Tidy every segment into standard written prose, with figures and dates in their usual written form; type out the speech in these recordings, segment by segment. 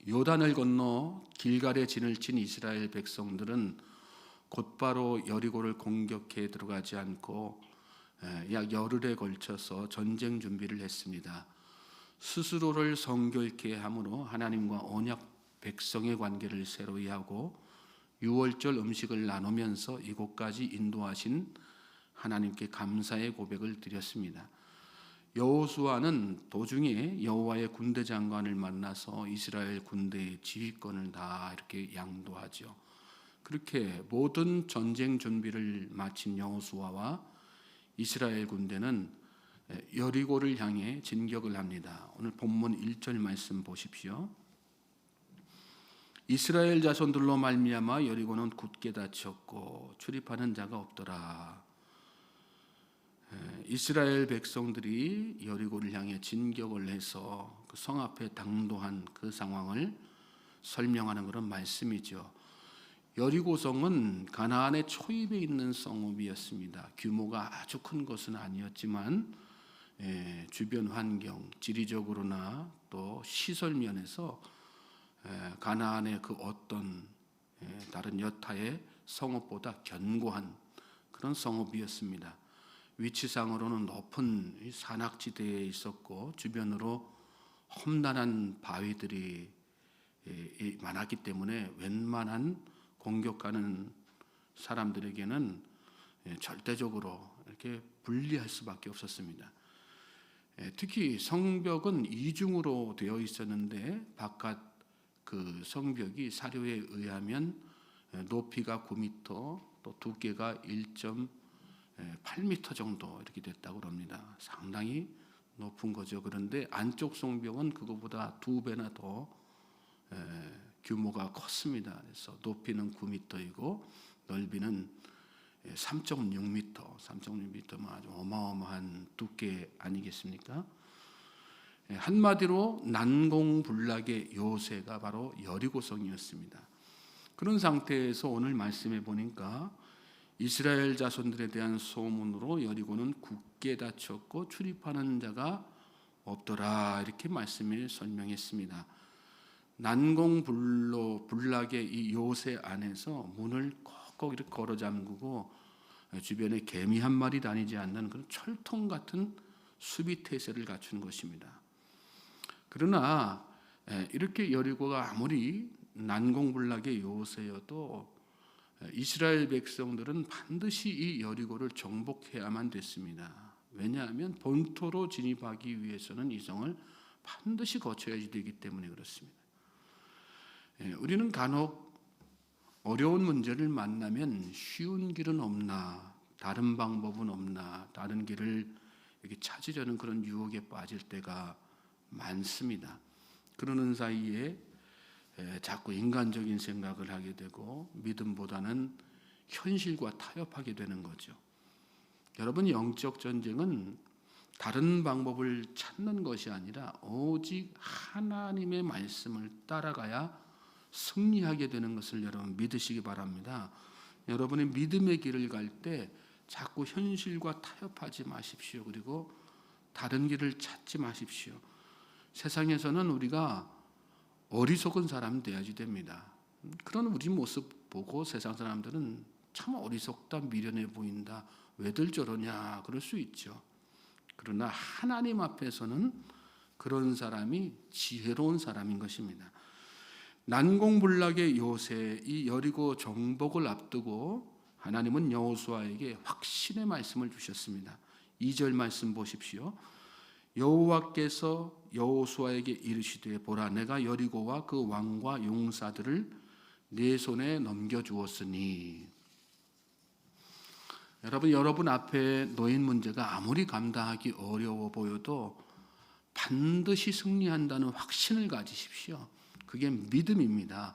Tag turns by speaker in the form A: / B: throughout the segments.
A: 요단을 건너 길갈에 진을 친 이스라엘 백성들은 곧바로 여리고를 공격해 들어가지 않고 약 열흘에 걸쳐서 전쟁 준비를 했습니다. 스스로를 성결케 함으로 하나님과 언약 백성의 관계를 새로이 하고 유월절 음식을 나누면서 이곳까지 인도하신 하나님께 감사의 고백을 드렸습니다. 여호수아는 도중에 여호와의 군대 장관을 만나서 이스라엘 군대의 지휘권을 다 이렇게 양도하죠. 그렇게 모든 전쟁 준비를 마친 여호수아와 이스라엘 군대는 여리고를 향해 진격을 합니다. 오늘 본문 1절 말씀 보십시오. 이스라엘 자손들로 말미암아 여리고는 굳게 닫혔고 출입하는 자가 없더라. 이스라엘 백성들이 여리고를 향해 진격을 해서 그 성 앞에 당도한 그 상황을 설명하는 그런 말씀이죠. 여리고성은 가나안의 초입에 있는 성읍이었습니다. 규모가 아주 큰 것은 아니었지만 주변 환경, 지리적으로나 또 시설 면에서 가나안의 그 어떤 다른 여타의 성읍보다 견고한 그런 성읍이었습니다. 위치상으로는 높은 산악지대에 있었고 주변으로 험난한 바위들이 많았기 때문에 웬만한 공격하는 사람들에게는 절대적으로 이렇게 불리할 수밖에 없었습니다. 특히 성벽은 이중으로 되어 있었는데 바깥 그 성벽이 사료에 의하면 높이가 9m 또 두께가 1.8m 정도 이렇게 됐다고 합니다. 상당히 높은 거죠. 그런데 안쪽 성벽은 그거보다 2배나 더 규모가 컸습니다. 그래서 높이는 9m이고 넓이는 3.6m, 3.6m면 아주 어마어마한 두께 아니겠습니까? 한마디로 난공불락의 요새가 바로 여리고성이었습니다. 그런 상태에서 오늘 말씀해 보니까 이스라엘 자손들에 대한 소문으로 여리고는 굳게 닫혔고 출입하는 자가 없더라 이렇게 말씀을 설명했습니다. 난공불락의 이 요새 안에서 문을 꼭꼭 이렇게 걸어 잠그고 주변에 개미 한 마리 다니지 않는 그런 철통 같은 수비 태세를 갖춘 것입니다. 그러나 이렇게 여리고가 아무리 난공불락의 요새여도 이스라엘 백성들은 반드시 이 여리고를 정복해야만 됐습니다. 왜냐하면 본토로 진입하기 위해서는 이 성을 반드시 거쳐야지 되기 때문에 그렇습니다. 우리는 간혹 어려운 문제를 만나면 쉬운 길은 없나, 다른 방법은 없나, 다른 길을 이렇게 찾으려는 그런 유혹에 빠질 때가 많습니다. 그러는 사이에 자꾸 인간적인 생각을 하게 되고 믿음보다는 현실과 타협하게 되는 거죠. 여러분, 영적 전쟁은 다른 방법을 찾는 것이 아니라 오직 하나님의 말씀을 따라가야 승리하게 되는 것을 여러분 믿으시기 바랍니다. 여러분의 믿음의 길을 갈 때 자꾸 현실과 타협하지 마십시오. 그리고 다른 길을 찾지 마십시오. 세상에서는 우리가 어리석은 사람 돼야지 됩니다. 그런 우리 모습 보고 세상 사람들은 참 어리석다, 미련해 보인다, 왜들 저러냐 그럴 수 있죠. 그러나 하나님 앞에서는 그런 사람이 지혜로운 사람인 것입니다. 난공불락의 요새, 이 여리고 정복을 앞두고 하나님은 여호수아에게 확신의 말씀을 주셨습니다. 2절 말씀 보십시오. 여호와께서 여호수아에게 이르시되 보라 내가 여리고와 그 왕과 용사들을 네 손에 넘겨주었으니. 여러분 앞에 놓인 문제가 아무리 감당하기 어려워 보여도 반드시 승리한다는 확신을 가지십시오. 그게 믿음입니다.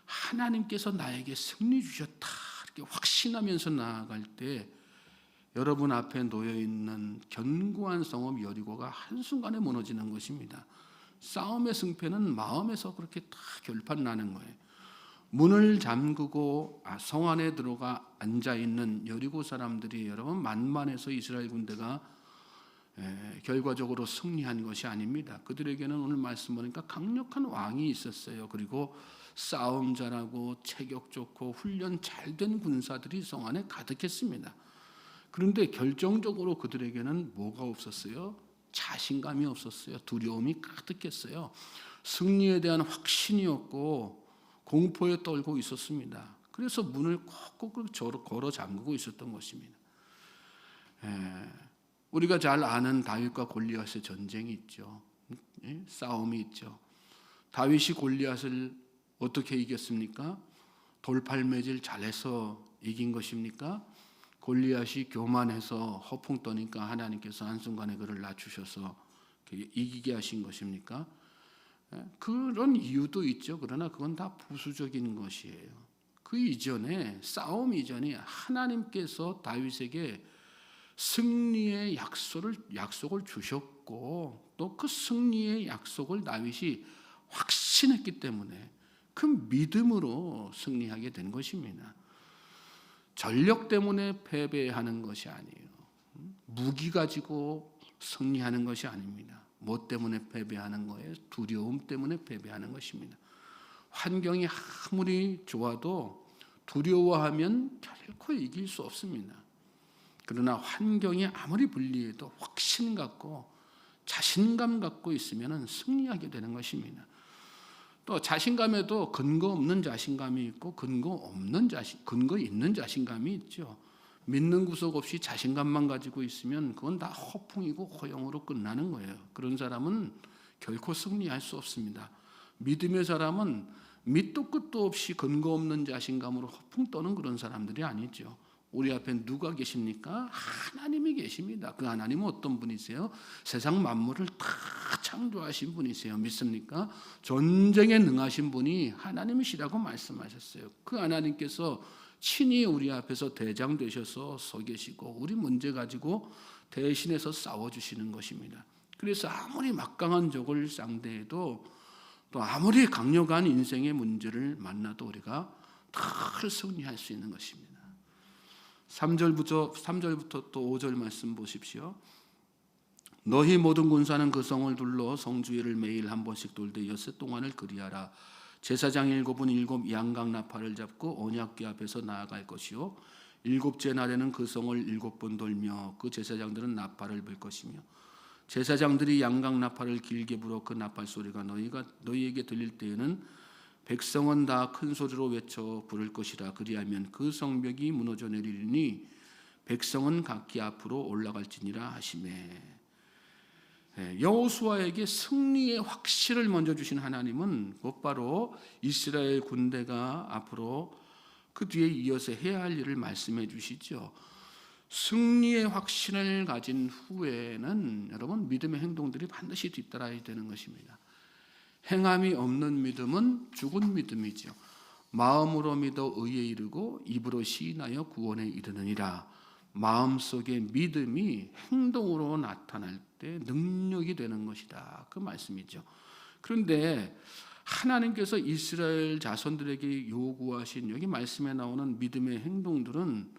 A: 하나님께서 나에게 승리 주셨다 이렇게 확신하면서 나아갈 때 여러분 앞에 놓여있는 견고한 성읍 여리고가 한순간에 무너지는 것입니다. 싸움의 승패는 마음에서 그렇게 다 결판나는 거예요. 문을 잠그고 성 안에 들어가 앉아있는 여리고 사람들이 여러분 만만해서 이스라엘 군대가 결과적으로 승리한 것이 아닙니다. 그들에게는 오늘 말씀 보니까 강력한 왕이 있었어요. 그리고 싸움 잘하고 체격 좋고 훈련 잘된 군사들이 성 안에 가득했습니다. 그런데 결정적으로 그들에게는 뭐가 없었어요? 자신감이 없었어요. 두려움이 가득했어요. 승리에 대한 확신이 없고 공포에 떨고 있었습니다. 그래서 문을 콕콕 걸어 잠그고 있었던 것입니다. 우리가 잘 아는 다윗과 골리앗의 전쟁이 있죠. 싸움이 있죠. 다윗이 골리앗을 어떻게 이겼습니까? 돌팔매질 잘해서 이긴 것입니까? 골리앗이 교만해서 허풍 떠니까 하나님께서 한순간에 그를 낮추셔서 이기게 하신 것입니까? 그런 이유도 있죠. 그러나 그건 다 부수적인 것이에요. 그 이전에, 싸움 이전에 하나님께서 다윗에게 승리의 약속을 주셨고 또 그 승리의 약속을 다윗이 확신했기 때문에 그 믿음으로 승리하게 된 것입니다. 전력 때문에 패배하는 것이 아니에요. 무기 가지고 승리하는 것이 아닙니다. 뭐 때문에 패배하는 거예요? 두려움 때문에 패배하는 것입니다. 환경이 아무리 좋아도 두려워하면 결코 이길 수 없습니다. 그러나 환경이 아무리 불리해도 확신 갖고 자신감 갖고 있으면 승리하게 되는 것입니다. 또 자신감에도 근거 없는 자신감이 있고 근거 있는 자신감이 있죠. 믿는 구석 없이 자신감만 가지고 있으면 그건 다 허풍이고 허영으로 끝나는 거예요. 그런 사람은 결코 승리할 수 없습니다. 믿음의 사람은 밑도 끝도 없이 근거 없는 자신감으로 허풍 떠는 그런 사람들이 아니죠. 우리 앞에 누가 계십니까? 하나님이 계십니다. 그 하나님은 어떤 분이세요? 세상 만물을 다 창조하신 분이세요. 믿습니까? 전쟁에 능하신 분이 하나님이시라고 말씀하셨어요. 그 하나님께서 친히 우리 앞에서 대장 되셔서 서 계시고 우리 문제 가지고 대신해서 싸워주시는 것입니다. 그래서 아무리 막강한 적을 상대해도 또 아무리 강력한 인생의 문제를 만나도 우리가 다 승리할 수 있는 것입니다. 3절부터 또 5절 말씀 보십시오. 너희 모든 군사는 그 성을 둘러 성 주위를 매일 한 번씩 돌되 엿새 동안을 그리하라. 제사장 7은 7 양각 나팔을 잡고 언약궤 앞에서 나아갈 것이요 7째 날에는 그 성을 7번 돌며 그 제사장들은 나팔을 불 것이며 제사장들이 양각 나팔을 길게 불어 그 나팔 소리가 너희에게 들릴 때에는 백성은 다 큰 소리로 외쳐 부를 것이라. 그리하면 그 성벽이 무너져 내리리니 백성은 각기 앞으로 올라갈지니라 하시매. 여호수아에게 승리의 확신을 먼저 주신 하나님은 곧바로 이스라엘 군대가 앞으로 그 뒤에 이어서 해야 할 일을 말씀해 주시죠. 승리의 확신을 가진 후에는 여러분 믿음의 행동들이 반드시 뒤따라야 되는 것입니다. 행함이 없는 믿음은 죽은 믿음이죠. 마음으로 믿어 의에 이르고 입으로 시인하여 구원에 이르느니라. 마음속의 믿음이 행동으로 나타날 때 능력이 되는 것이다. 그 말씀이죠. 그런데 하나님께서 이스라엘 자손들에게 요구하신 여기 말씀에 나오는 믿음의 행동들은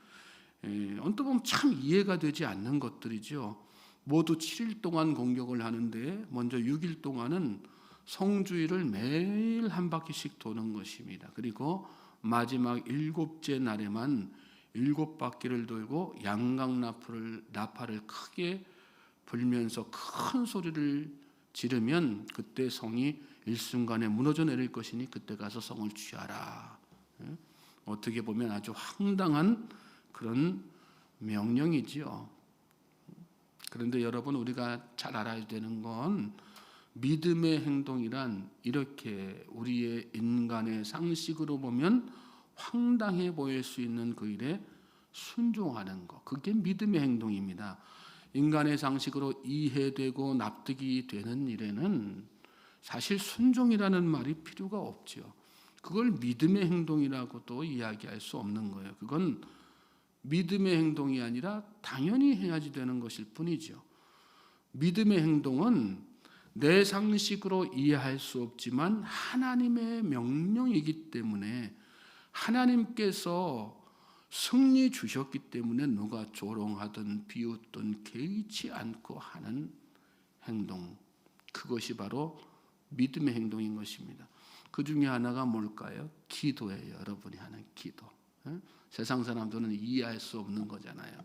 A: 언뜻 보면 참 이해가 되지 않는 것들이죠. 모두 7일 동안 공격을 하는데 먼저 6일 동안은 성주위를 매일 한 바퀴씩 도는 것입니다. 그리고 마지막 7째 날에만 7바퀴를 돌고 양각 나팔을 크게 불면서 큰 소리를 지르면 그때 성이 일순간에 무너져 내릴 것이니 그때 가서 성을 취하라. 어떻게 보면 아주 황당한 그런 명령이지요. 그런데 여러분 우리가 잘 알아야 되는 건 믿음의 행동이란 이렇게 우리의 인간의 상식으로 보면 황당해 보일 수 있는 그 일에 순종하는 것, 그게 믿음의 행동입니다. 인간의 상식으로 이해되고 납득이 되는 일에는 사실 순종이라는 말이 필요가 없죠. 그걸 믿음의 행동이라고도 이야기할 수 없는 거예요. 그건 믿음의 행동이 아니라 당연히 해야지 되는 것일 뿐이죠. 믿음의 행동은 내 상식으로 이해할 수 없지만 하나님의 명령이기 때문에 하나님께서 승리 주셨기 때문에 누가 조롱하든 비웃든 개의치 않고 하는 행동, 그것이 바로 믿음의 행동인 것입니다. 그 중에 하나가 뭘까요? 기도예요. 여러분이 하는 기도. 세상 사람들은 이해할 수 없는 거잖아요.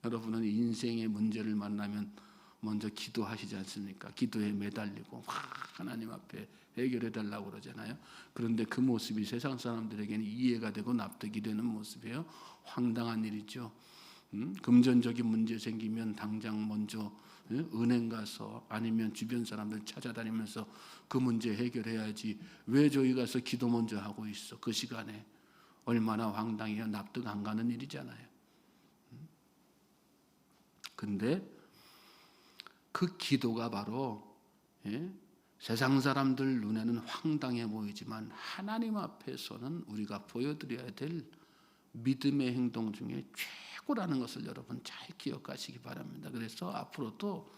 A: 여러분은 인생의 문제를 만나면 먼저 기도하시지 않습니까? 기도에 매달리고 하나님 앞에 해결해 달라고 그러잖아요. 그런데 그 모습이 세상 사람들에게는 이해가 되고 납득이 되는 모습이에요. 황당한 일이죠. 금전적인 문제 생기면 당장 먼저 은행 가서 아니면 주변 사람들 찾아다니면서 그 문제 해결해야지, 왜 저기 가서 기도 먼저 하고 있어? 그 시간에 얼마나 황당해요. 납득 안 가는 일이잖아요. 근데 그 기도가 바로 세상 사람들 눈에는 황당해 보이지만 하나님 앞에서는 우리가 보여드려야 될 믿음의 행동 중에 최고라는 것을 여러분 잘 기억하시기 바랍니다. 그래서 앞으로도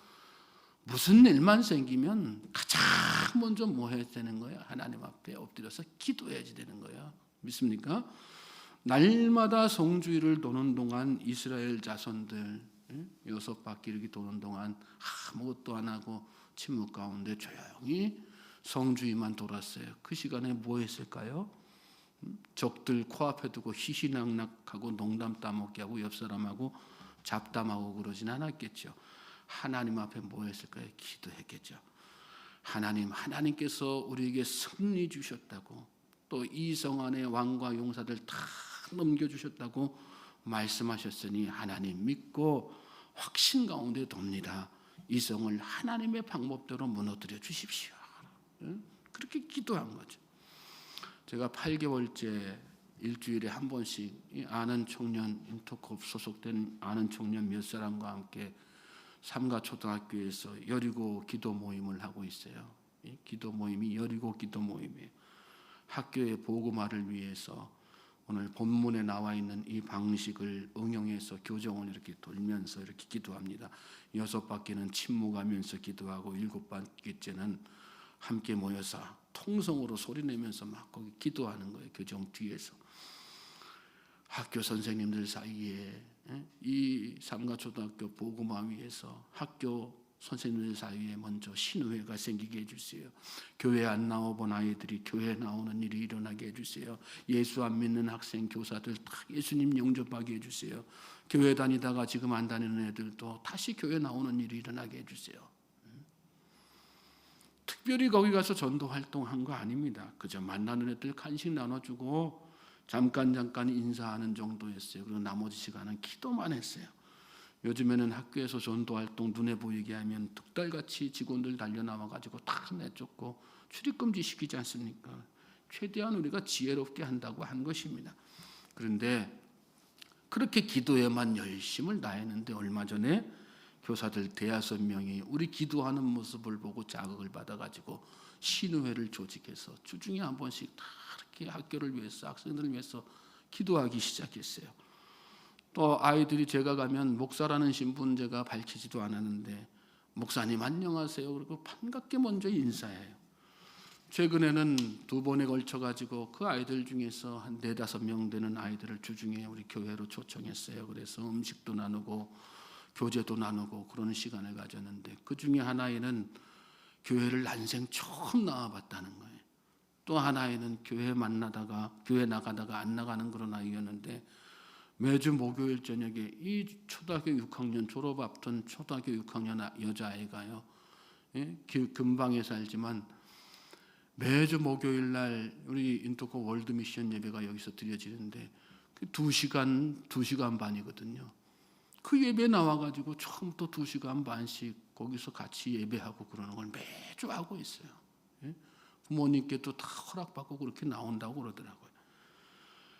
A: 무슨 일만 생기면 가장 먼저 뭐 해야 되는 거예요? 하나님 앞에 엎드려서 기도해야지 되는 거예요. 믿습니까? 날마다 성주일을 도는 동안 이스라엘 자손들 6바퀴 이렇게 도는 동안 아무것도 안 하고 침묵 가운데 조용히 성주일만 돌았어요. 그 시간에 뭐 했을까요? 적들 코앞에 두고 희희낙낙하고 농담 따먹게 하고 옆 사람하고 잡담하고 그러진 않았겠죠. 하나님 앞에 뭐 했을까요? 기도했겠죠. 하나님께서 우리에게 승리 주셨다고, 또 이 성 안에 왕과 용사들 다 넘겨주셨다고 말씀하셨으니 하나님 믿고 확신 가운데 돕니다. 이 성을 하나님의 방법대로 무너뜨려 주십시오. 그렇게 기도한 거죠. 제가 8개월째 일주일에 한 번씩 아는 청년, 인터콥 소속된 아는 청년 몇 사람과 함께 삼가초등학교에서 여리고 기도 모임을 하고 있어요. 이 기도 모임이 여리고 기도 모임이에요. 학교의 복음화를 위해서 오늘 본문에 나와 있는 이 방식을 응용해서 교정을 이렇게 돌면서 이렇게 기도합니다. 6바퀴는 침묵하면서 기도하고 7바퀴째는 함께 모여서 통성으로 소리내면서 막 거기 기도하는 거예요. 교정 뒤에서. 학교 선생님들 사이에 이 삼가초등학교 복음화위에서 학교 선생님들 사이에 먼저 신우회가 생기게 해주세요. 교회 안 나와본 아이들이 교회 나오는 일이 일어나게 해주세요. 예수 안 믿는 학생, 교사들 다 예수님 영접하게 해주세요. 교회 다니다가 지금 안 다니는 애들도 다시 교회 나오는 일이 일어나게 해주세요. 특별히 거기 가서 전도 활동한 거 아닙니다. 그저 만나는 애들 간식 나눠주고 잠깐 인사하는 정도였어요. 그리고 나머지 시간은 기도만 했어요. 요즘에는 학교에서 전도 활동 눈에 보이게 하면 득달같이 직원들 달려 나와가지고 다 내쫓고 출입금지 시키지 않습니까? 최대한 우리가 지혜롭게 한다고 한 것입니다. 그런데 그렇게 기도에만 열심을 다했는데 얼마 전에 교사들 5명이 우리 기도하는 모습을 보고 자극을 받아가지고 신우회를 조직해서 주중에 한 번씩 다 이렇게 학교를 위해서, 학생들을 위해서 기도하기 시작했어요. 또 아이들이 제가 가면 목사라는 신분 제가 밝히지도 않았는데 목사님 안녕하세요. 그리고 반갑게 먼저 인사해요. 최근에는 2번에 걸쳐가지고 그 아이들 중에서 한 4-5명 되는 아이들을 주중에 우리 교회로 초청했어요. 그래서 음식도 나누고 교제도 나누고 그런 시간을 가졌는데 그 중에 한 아이는 교회를 난생 처음 나와봤다는 거예요. 또 한 아이는 교회 나가다가 안 나가는 그런 아이였는데 매주 목요일 저녁에 이 초등학교 6학년 졸업 앞둔 초등학교 6학년 여자아이가요. 근방에 살지만 매주 목요일 날 우리 인터코 월드 미션 예배가 여기서 드려지는데 2시간 반이거든요. 그 예배 나와가지고 처음부터 2시간 반씩 거기서 같이 예배하고 그러는 걸 매주 하고 있어요. 부모님께도 다 허락받고 그렇게 나온다고 그러더라고요.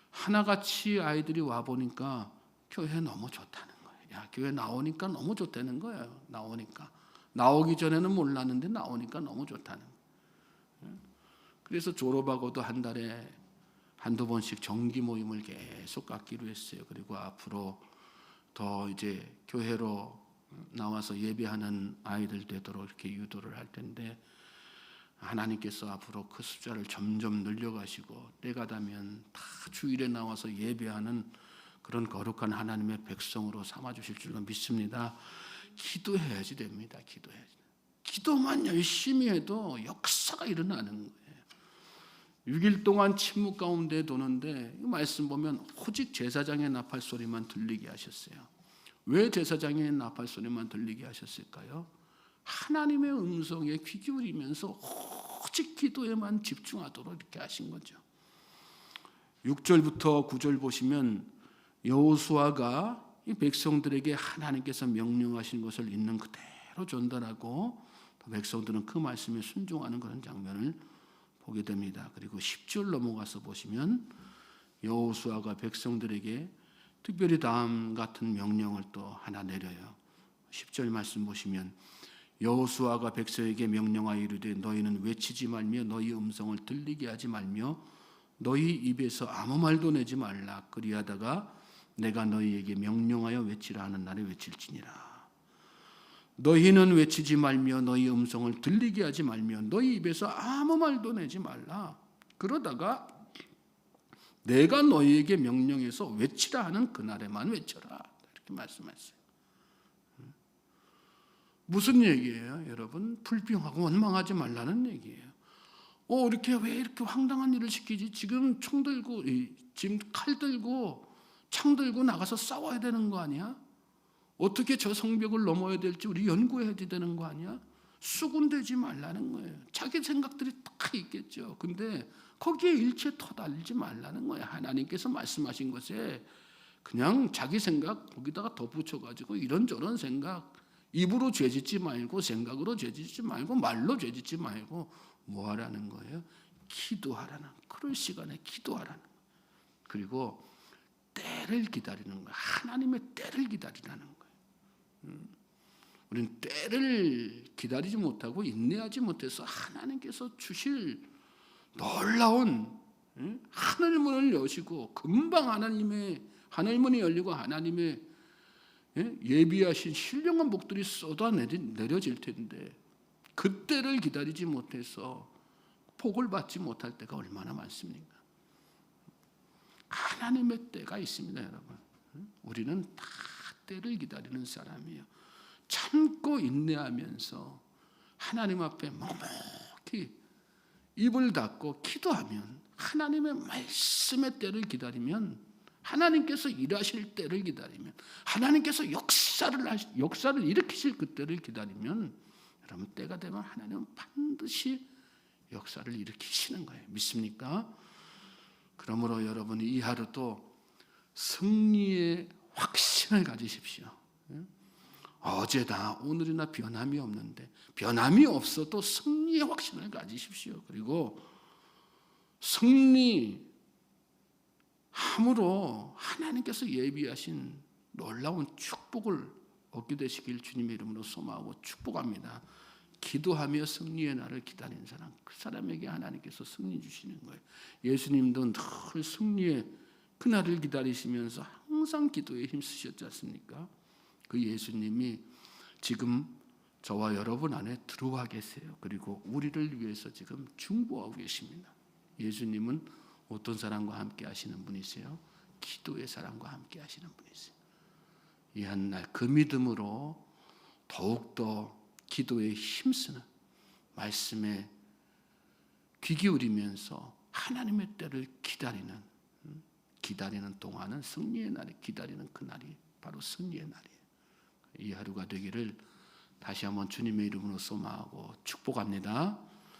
A: 하나같이 아이들이 와보니까 교회 너무 좋다는 거예요. 야, 교회 나오니까 너무 좋다는 거예요. 나오기 전에는 몰랐는데 나오니까 너무 좋다는 거예요. 그래서 졸업하고도 한 달에 1-2번씩 정기 모임을 계속 갖기로 했어요. 그리고 앞으로 더 이제 교회로 나와서 예배하는 아이들 되도록 이렇게 유도를 할 텐데 하나님께서 앞으로 그 숫자를 점점 늘려가시고 때가 되면 다 주일에 나와서 예배하는 그런 거룩한 하나님의 백성으로 삼아주실 줄로 믿습니다. 기도해야지 됩니다. 기도해야지. 기도만 열심히 해도 역사가 일어나는 거예요. 6일 동안 침묵 가운데 도는데 이 말씀 보면 오직 제사장의 나팔 소리만 들리게 하셨어요. 왜 제사장의 나팔 소리만 들리게 하셨을까요? 하나님의 음성에 귀 기울이면서 오직 기도에만 집중하도록 이렇게 하신 거죠. 6절부터 9절 보시면 여호수아가 이 백성들에게 하나님께서 명령하신 것을 있는 그대로 전달하고 백성들은 그 말씀에 순종하는 그런 장면을 보게 됩니다. 그리고 10절 넘어가서 보시면 여호수아가 백성들에게 특별히 다음 같은 명령을 또 하나 내려요. 10절 말씀 보시면 여호수아가 백성에게 명령하여 이르되 너희는 외치지 말며 너희 음성을 들리게 하지 말며 너희 입에서 아무 말도 내지 말라. 그리하다가 내가 너희에게 명령하여 외치라 하는 날에 외칠지니라. 너희는 외치지 말며 너희 음성을 들리게 하지 말며 너희 입에서 아무 말도 내지 말라. 그러다가 내가 너희에게 명령해서 외치라 하는 그날에만 외쳐라. 이렇게 말씀하셨어요. 무슨 얘기예요, 여러분? 불평하고 원망하지 말라는 얘기예요. 이렇게 왜 이렇게 황당한 일을 시키지? 지금 총 들고, 지금 칼 들고, 창 들고 나가서 싸워야 되는 거 아니야? 어떻게 저 성벽을 넘어야 될지 우리 연구해야 되는 거 아니야? 수군대지 말라는 거예요. 자기 생각들이 다 있겠죠. 근데 거기에 일체 터달지 말라는 거예요. 하나님께서 말씀하신 것에 그냥 자기 생각 거기다가 덧붙여가지고 이런저런 생각, 입으로 죄짓지 말고 생각으로 죄짓지 말고 말로 죄짓지 말고 뭐 하라는 거예요? 기도하라는, 그럴 시간에 기도하라는 거예요. 그리고 때를 기다리는 거예요. 하나님의 때를 기다리라는 거예요. 우리는 때를 기다리지 못하고 인내하지 못해서 하나님께서 주실 놀라운 하늘문을 여시고 금방 하나님의 하늘문이 열리고 하나님의 예비하신 신령한 복들이 쏟아 내려질 텐데 그때를 기다리지 못해서 복을 받지 못할 때가 얼마나 많습니까? 하나님의 때가 있습니다, 여러분. 우리는 다 때를 기다리는 사람이에요. 참고 인내하면서 하나님 앞에 묵묵히 입을 닫고 기도하면 하나님의 말씀의 때를 기다리면 하나님께서 일하실 때를 기다리면 하나님께서 역사를 일으키실 그 때를 기다리면 여러분 때가 되면 하나님은 반드시 역사를 일으키시는 거예요. 믿습니까? 그러므로 여러분 이 하루도 승리의 확신을 가지십시오. 어제나 오늘이나 변함이 없는데 변함이 없어도 승리의 확신을 가지십시오. 그리고 승리함으로 하나님께서 예비하신 놀라운 축복을 얻게 되시길 주님의 이름으로 소망하고 축복합니다. 기도하며 승리의 날을 기다리는 사람, 그 사람에게 하나님께서 승리 주시는 거예요. 예수님도 늘 승리의 그날을 기다리시면서 항상 기도에 힘쓰셨지 않습니까? 그 예수님이 지금 저와 여러분 안에 들어와 계세요. 그리고 우리를 위해서 지금 중보하고 계십니다. 예수님은 어떤 사람과 함께 하시는 분이세요? 기도의 사람과 함께 하시는 분이세요. 이 한날 그 믿음으로 더욱더 기도에 힘쓰는 말씀에 귀 기울이면서 하나님의 때를 기다리는 동안은 승리의 날이, 기다리는 그날이 바로 승리의 날이에요. 이 하루가 되기를 다시 한번 주님의 이름으로 소망하고 축복합니다.